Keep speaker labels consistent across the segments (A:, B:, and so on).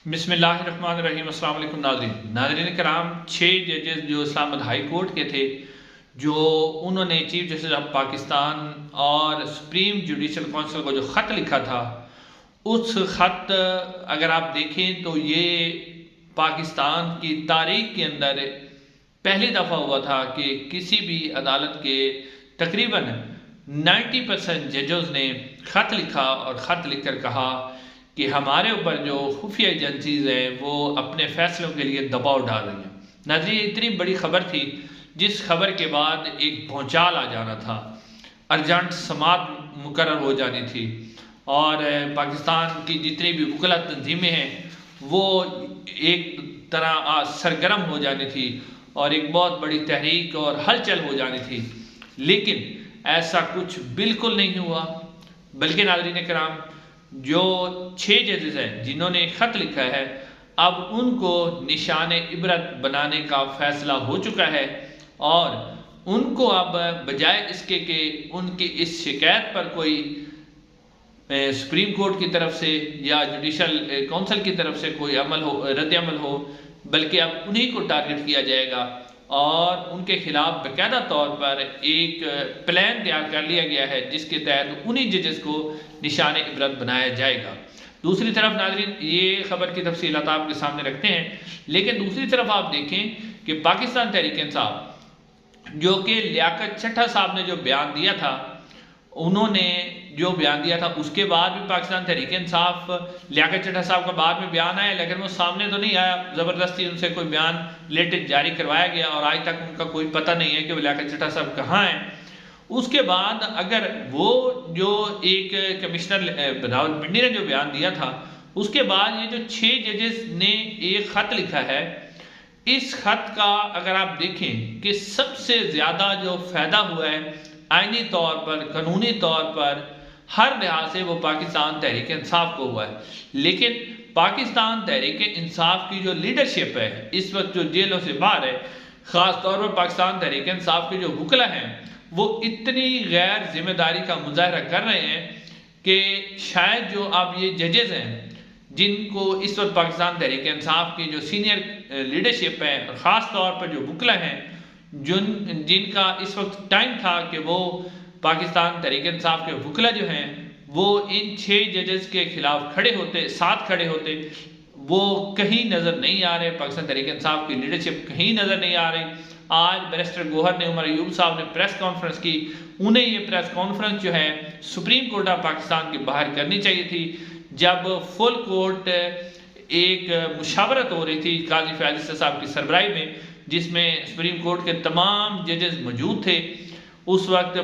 A: بسم اللہ الرحمن الرحیم۔ السلام علیکم ناظرین کرام، 6 ججز جو اسلام آباد ہائی کورٹ کے تھے، جو انہوں نے چیف جسٹس آف پاکستان اور سپریم جوڈیشل کونسل کو جو خط لکھا تھا، اس خط اگر آپ دیکھیں تو یہ پاکستان کی تاریخ کے اندر پہلی دفعہ ہوا تھا کہ کسی بھی عدالت کے تقریباً 90% ججز نے خط لکھا اور خط لکھ کر کہا کہ ہمارے اوپر جو خفیہ ایجنسیز ہیں وہ اپنے فیصلوں کے لیے دباؤ ڈال رہی ہیں۔ ناظرین، یہ اتنی بڑی خبر تھی جس خبر کے بعد ایک بھونچال آ جانا تھا، ارجنٹ سماعت مقرر ہو جانی تھی، اور پاکستان کی جتنی بھی وکلا تنظیمیں ہیں وہ ایک طرح سرگرم ہو جانی تھی اور ایک بہت بڑی تحریک اور ہلچل ہو جانی تھی، لیکن ایسا کچھ بالکل نہیں ہوا۔ بلکہ ناظرین کرام، جو 6 ججز ہیں جنہوں نے خط لکھا ہے، اب ان کو نشان عبرت بنانے کا فیصلہ ہو چکا ہے، اور ان کو اب بجائے اس کے کہ ان کی اس شکایت پر کوئی سپریم کورٹ کی طرف سے یا جوڈیشل کونسل کی طرف سے کوئی رد عمل ہو، بلکہ اب انہی کو ٹارگٹ کیا جائے گا، اور ان کے خلاف باقاعدہ طور پر ایک پلان تیار کر لیا گیا ہے جس کے تحت انہی ججز کو نشان عبرت بنایا جائے گا۔ دوسری طرف ناظرین، یہ خبر کی تفصیلات آپ کے سامنے رکھتے ہیں، لیکن دوسری طرف آپ دیکھیں کہ پاکستان تحریک انصاف، جو کہ لیاقت چٹھا صاحب نے جو بیان دیا تھا، انہوں نے جو بیان دیا تھا، اس کے بعد بھی پاکستان تحریک انصاف، لیاقت چٹھا صاحب کا بعد میں بیان آیا لیکن وہ سامنے تو نہیں آیا، زبردستی ان سے کوئی بیان لیٹر جاری کروایا گیا، اور آج تک ان کا کوئی پتہ نہیں ہے کہ وہ لیاقت چٹھا صاحب کہاں ہیں۔ اس کے بعد اگر وہ جو ایک کمشنر راول پنڈی نے جو بیان دیا تھا، اس کے بعد یہ جو 6 ججز نے ایک خط لکھا ہے، اس خط کا اگر آپ دیکھیں کہ سب سے زیادہ جو فائدہ ہوا ہے آئینی طور پر، قانونی طور پر، ہر لحاظ سے وہ پاکستان تحریک انصاف کو ہوا ہے، لیکن پاکستان تحریک انصاف کی جو لیڈرشپ ہے اس وقت جو جیلوں سے باہر ہے، خاص طور پر پاکستان تحریک انصاف کے جو وکلا ہیں، وہ اتنی غیر ذمہ داری کا مظاہرہ کر رہے ہیں کہ شاید جو اب یہ ججز ہیں جن کو اس وقت پاکستان تحریک انصاف کی جو سینئر لیڈرشپ ہے، خاص طور پر جو وکلا ہیں، جن کا اس وقت ٹائم تھا کہ وہ پاکستان تحریک انصاف کے وکلا جو ہیں وہ ان 6 ججز کے خلاف کھڑے ہوتے، ساتھ کھڑے ہوتے، وہ کہیں نظر نہیں آ رہے۔ پاکستان تحریک انصاف کی لیڈرشپ کہیں نظر نہیں آ رہی۔ آج بیرسٹر گوہر نے، عمر ایوب صاحب نے پریس کانفرنس کی، انہیں یہ پریس کانفرنس جو ہے سپریم کورٹ آف پاکستان کے باہر کرنی چاہیے تھی، جب فل کورٹ ایک مشاورت ہو رہی تھی قاضی فیاض صاحب کی سربراہی میں، جس میں سپریم کورٹ کے تمام ججز موجود تھے۔ اس وقت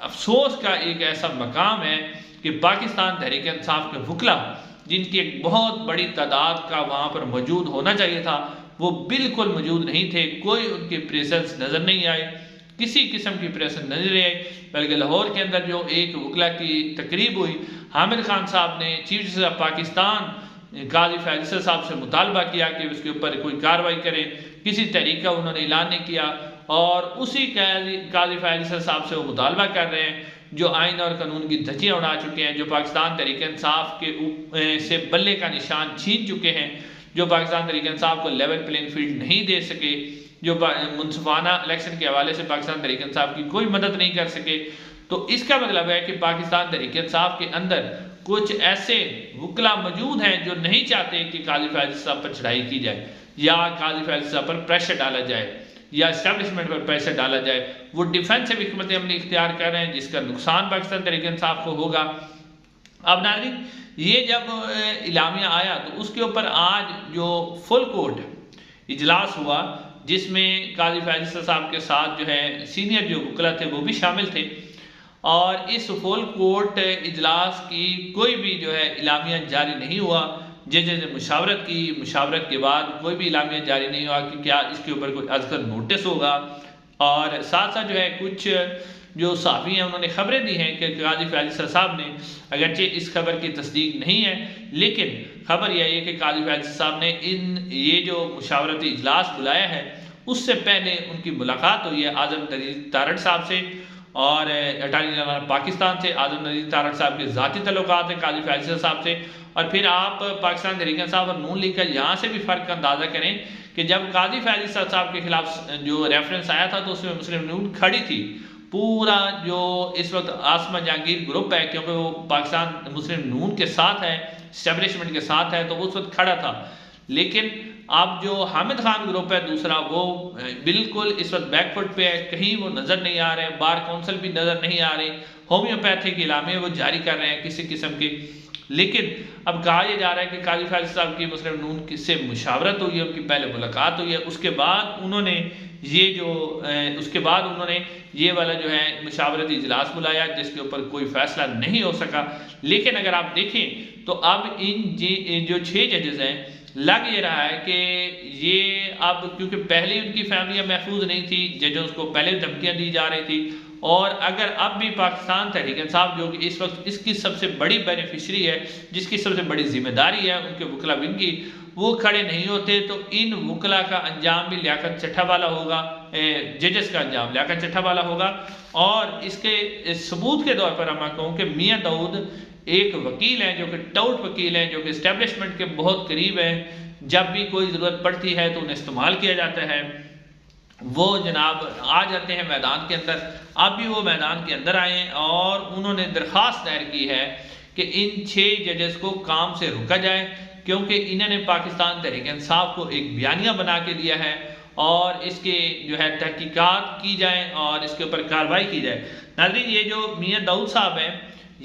A: افسوس کا ایک ایسا مقام ہے کہ پاکستان تحریک انصاف کے وکلا، جن کی ایک بہت بڑی تعداد کا وہاں پر موجود ہونا چاہیے تھا، وہ بالکل موجود نہیں تھے۔ کوئی ان کی پریزنس نظر نہیں آئی، کسی قسم کی پریزنس نظر نہیں آئی، بلکہ لاہور کے اندر جو ایک وکلا کی تقریب ہوئی، حامد خان صاحب نے چیف جسٹس آف پاکستان قاضی فیاض صاحب سے مطالبہ کیا کہ اس کے اوپر کوئی کارروائی کرے، کسی طریقہ انہوں نے اعلان نہیں کیا، اور اسی قاضی فیاض صاحب سے وہ مطالبہ کر رہے ہیں جو آئین اور قانون کی دھجیاں اڑا چکے ہیں، جو پاکستان تحریک انصاف کے سے بلے کا نشان چھین چکے ہیں، جو پاکستان تحریک انصاف کو لیول پلینگ فیلڈ نہیں دے سکے، جو منصفانہ الیکشن کے حوالے سے پاکستان تحریک انصاف کی کوئی مدد نہیں کر سکے۔ تو اس کا مطلب ہے کہ پاکستان تحریک انصاف کے اندر کچھ ایسے وکلا موجود ہیں جو نہیں چاہتے کہ قاضی فیاض صاحب پر چڑھائی کی جائے، یا قاضی فیاض صاحب پر پریشر ڈالا جائے، یا اسٹیبلشمنٹ پر پیسے ڈالا جائے۔ وہ ڈیفینسو حکمت عملی اختیار کر رہے ہیں جس کا نقصان پاکستان تحریک انصاف کو ہوگا۔ اب ناظرین، یہ جب اعلامیہ آیا تو اس کے اوپر آج جو فل کورٹ اجلاس ہوا، جس میں قاضی فیاض صاحب کے ساتھ جو ہے سینئر جو وکلا تھے وہ بھی شامل تھے، اور اس فل کورٹ اجلاس کی کوئی بھی جو ہے اعلامیہ جاری نہیں ہوا۔ ججز نے مشاورت کی، مشاورت کے بعد کوئی بھی اعلامیہ جاری نہیں ہوا کہ کیا اس کے اوپر کوئی ازخر نوٹس ہوگا، اور ساتھ ساتھ جو ہے کچھ جو صحافی ہیں انہوں نے خبریں دی ہیں کہ قاضی فیاض صاحب نے، اگرچہ اس خبر کی تصدیق نہیں ہے، لیکن خبر یہ ہے کہ قاضی فیاض صاحب نے یہ جو مشاورتی اجلاس بلایا ہے، اس سے پہلے ان کی ملاقات ہوئی ہے اعظم نذیر تارڑ صاحب سے، اور اٹارنی جنرل پاکستان سے۔ اعظم نذیر تارڑ صاحب کے ذاتی تعلقات ہیں قاضی فیاض صاحب سے، اور پھر آپ پاکستان تحریک انصاف اور نون لیگ کا یہاں سے بھی فرق کا اندازہ کریں کہ جب قاضی فیض صاحب کے خلاف جو ریفرنس آیا تھا تو اس میں مسلم نون کھڑی تھی، پورا جو اس وقت عاصمہ جہانگیر گروپ ہے کیونکہ وہ پاکستان مسلم نون کے ساتھ ہے، اسٹیبلشمنٹ کے ساتھ ہے، تو وہ اس وقت کھڑا تھا. لیکن اب جو حامد خان گروپ ہے دوسرا، وہ بالکل اس وقت بیک فٹ پہ ہے، کہیں وہ نظر نہیں آ رہے، بار کونسل بھی نظر نہیں آ رہی، ہومیوپیتھک اعلامیے وہ جاری کر رہے ہیں کسی قسم کے. لیکن اب کہا یہ جا رہا ہے کہ قاضی فیض صاحب کی مسلم نون سے مشاورت ہوئی ہے، ان کی پہلے ملاقات ہوئی ہے، اس کے بعد انہوں نے یہ والا جو ہے مشاورتی اجلاس بلایا جس کے اوپر کوئی فیصلہ نہیں ہو سکا. لیکن اگر آپ دیکھیں تو اب ان جو 6 ججز ہیں، لگ یہ رہا ہے کہ یہ اب کیونکہ پہلے ان کی فیملیاں محفوظ نہیں تھی، ججز کو پہلے دھمکیاں دی جا رہی تھی، اور اگر اب بھی پاکستان تحریک انصاف جو کہ اس وقت اس کی سب سے بڑی بینیفیشری ہے، جس کی سب سے بڑی ذمہ داری ہے ان کے وکلا ونگ کی، وہ کھڑے نہیں ہوتے تو ان وکلا کا انجام بھی لیاقت چٹھا والا ہوگا، ججز کا انجام لیاقت چٹھا والا ہوگا. اور اس کے ثبوت کے طور پر میں کہوں کہ میاں داؤد ایک وکیل ہیں جو کہ ٹاؤٹ وکیل ہیں، جو کہ اسٹیبلشمنٹ کے بہت قریب ہیں، جب بھی کوئی ضرورت پڑتی ہے تو انہیں استعمال کیا جاتا ہے. وہ جناب آ جاتے ہیں میدان کے اندر. اب بھی وہ میدان کے اندر آئے ہیں اور انہوں نے درخواست دائر کی ہے کہ ان 6 ججز کو کام سے روکا جائے، کیونکہ انہوں نے پاکستان تحریک انصاف کو ایک بیانیہ بنا کے دیا ہے اور اس کے جو ہے تحقیقات کی جائیں اور اس کے اوپر کارروائی کی جائے. ناظرین، یہ جو میاں داؤد صاحب ہیں،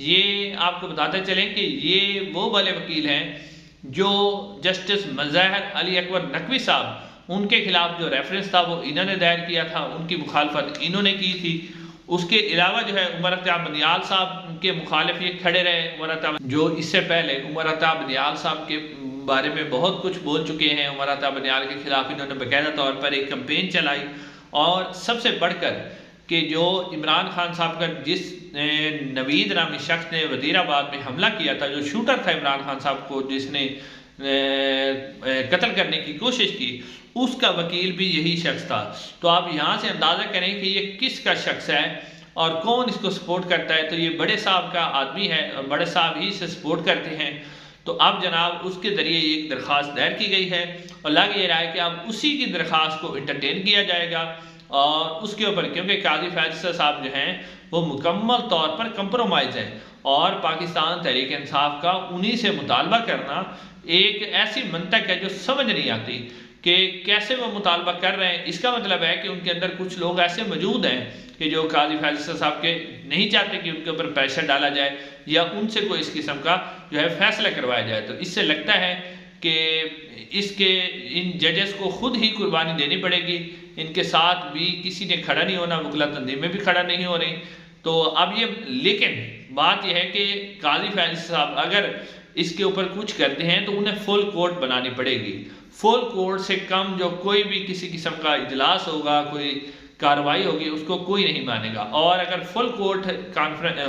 A: یہ آپ کو بتاتے چلیں کہ یہ وہ والے وکیل ہیں جو جسٹس مظاہر علی اکبر نقوی صاحب، ان کے خلاف جو ریفرنس تھا وہ انہوں نے دائر کیا تھا، ان کی مخالفت انہوں نے کی تھی. اس کے علاوہ جو ہے عمر اتیاب بندیال صاحب کے مخالف یہ کھڑے رہے. عمر اتیاب جو اس سے پہلے عمر اتیاب بندیال صاحب کے بارے میں بہت کچھ بول چکے ہیں، عمر اتیاب بندیال کے خلاف انہوں نے باقاعدہ طور پر ایک کمپین چلائی. اور سب سے بڑھ کر کہ جو عمران خان صاحب کا جس نوید نامی شخص نے وزیر آباد میں حملہ کیا تھا، جو شوٹر تھا عمران خان صاحب کو جس نے قتل کرنے کی کوشش کی، اس کا وکیل بھی یہی شخص تھا. تو آپ یہاں سے اندازہ کریں کہ یہ کس کا شخص ہے اور کون اس کو سپورٹ کرتا ہے. تو یہ بڑے صاحب کا آدمی ہے اور بڑے صاحب ہی سے سپورٹ کرتے ہیں. تو اب جناب اس کے ذریعے ایک درخواست دائر کی گئی ہے اور لگ یہ رہا ہے کہ اب اسی کی درخواست کو انٹرٹین کیا جائے گا اور اس کے اوپر، کیونکہ قاضی فیض صاحب جو ہیں وہ مکمل طور پر کمپرومائز ہیں اور پاکستان تحریک انصاف کا انہی سے مطالبہ کرنا ایک ایسی منطق ہے جو سمجھ نہیں آتی کہ کیسے وہ مطالبہ کر رہے ہیں. اس کا مطلب ہے کہ ان کے اندر کچھ لوگ ایسے موجود ہیں کہ جو قاضی فیض صاحب کے نہیں چاہتے کہ ان کے اوپر پریشر ڈالا جائے یا ان سے کوئی اس قسم کا جو ہے فیصلہ کروایا جائے. تو اس سے لگتا ہے کہ ان ججز کو خود ہی قربانی دینی پڑے گی. ان کے ساتھ بھی کسی نے کھڑا نہیں ہونا، وکلا تنظیمیں بھی کھڑا نہیں ہو رہی. تو اب لیکن بات یہ ہے کہ قاضی فیض صاحب اگر اس کے اوپر کچھ کرتے ہیں تو انہیں فل کورٹ بنانی پڑے گی. فل کورٹ سے کم جو کوئی بھی کسی قسم کا اجلاس ہوگا، کوئی کارروائی ہوگی، اس کو کوئی نہیں مانے گا. اور اگر فل کورٹ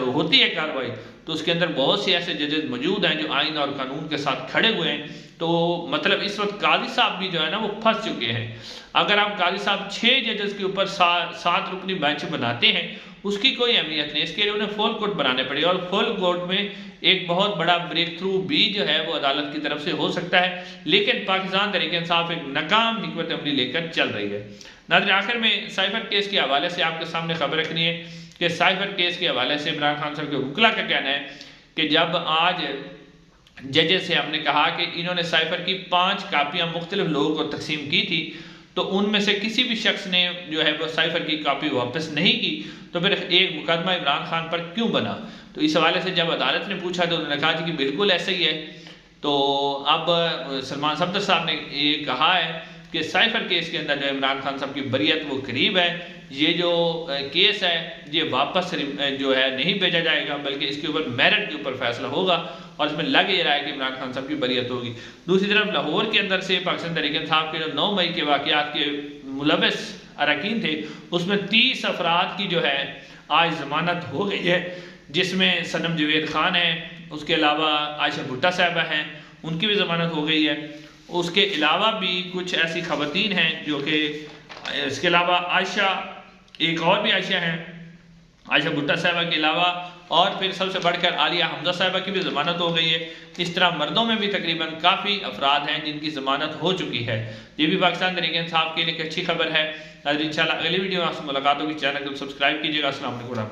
A: ہوتی ہے کارروائی تو اس کے اندر بہت سے ایسے ججز موجود ہیں جو آئین اور قانون کے ساتھ کھڑے ہوئے ہیں. تو مطلب اس وقت قاضی صاحب بھی جو ہے نا وہ پھنس چکے ہیں. اگر آپ قاضی صاحب 6 ججز کے اوپر 7 رکنی بینچ بناتے ہیں، اس کی کوئی اہمیت نہیں. اس کے لیے انہیں فل کورٹ بنانے پڑے اور فل کورٹ میں ایک بہت بڑا بریک تھرو بھی جو ہے وہ عدالت کی طرف سے ہو سکتا ہے. لیکن پاکستان تحریک انصاف ایک ناکام حکمت عملی لے کر چل رہی ہے. ناظرین، آخر میں سائفر کیس کے حوالے سے آپ کے سامنے خبر رکھنی ہے کہ سائفر کیس کے حوالے سے عمران خان صاحب کے وکلا کا کہنا ہے کہ جب آج ججز سے ہم نے کہا کہ انہوں نے سائفر کی 5 کاپیاں مختلف لوگوں کو تقسیم کی تھی، تو ان میں سے کسی بھی شخص نے جو ہے وہ سائفر کی کاپی واپس نہیں کی، تو پھر ایک مقدمہ عمران خان پر کیوں بنا؟ تو اس حوالے سے جب عدالت نے پوچھا تو انہوں نے کہا کہ بالکل ایسا ہی ہے. تو اب سلمان صفدر صاحب نے یہ کہا ہے کہ سائفر کیس کے اندر جو عمران خان صاحب کی بریت وہ قریب ہے. یہ جو کیس ہے یہ واپس جو ہے نہیں بھیجا جائے گا، بلکہ اس کے اوپر میرٹ کے اوپر فیصلہ ہوگا اور اس میں لگ یہ رہا ہے کہ عمران خان صاحب کی بریت ہوگی. دوسری طرف لاہور کے اندر سے پاکستان تحریک انصاف کے جو 9 مئی کے واقعات کے ملوث اراکین تھے، اس میں 30 افراد کی جو ہے آج ضمانت ہو گئی ہے، جس میں صنم جوید خان ہیں، اس کے علاوہ عائشہ بھٹا صاحبہ ہیں، ان کی بھی ضمانت ہو گئی ہے. اس کے علاوہ بھی کچھ ایسی خواتین ہیں جو کہ اس کے علاوہ عائشہ، ایک اور بھی عائشہ ہیں، عائشہ بھٹا صاحبہ کے علاوہ اور پھر سب سے بڑھ کر عالیہ حمزہ صاحبہ کی بھی ضمانت ہو گئی ہے۔ اس طرح مردوں میں بھی تقریباً کافی افراد ہیں جن کی ضمانت ہو چکی ہے۔ یہ بھی پاکستان تحریک انصاف کے لیے ایک اچھی خبر ہے۔ انشاءاللہ اگلی ویڈیو میں آپ سے ملاقات ہوگی، چینل کو سبسکرائب کیجیے گا۔ السلام علیکم۔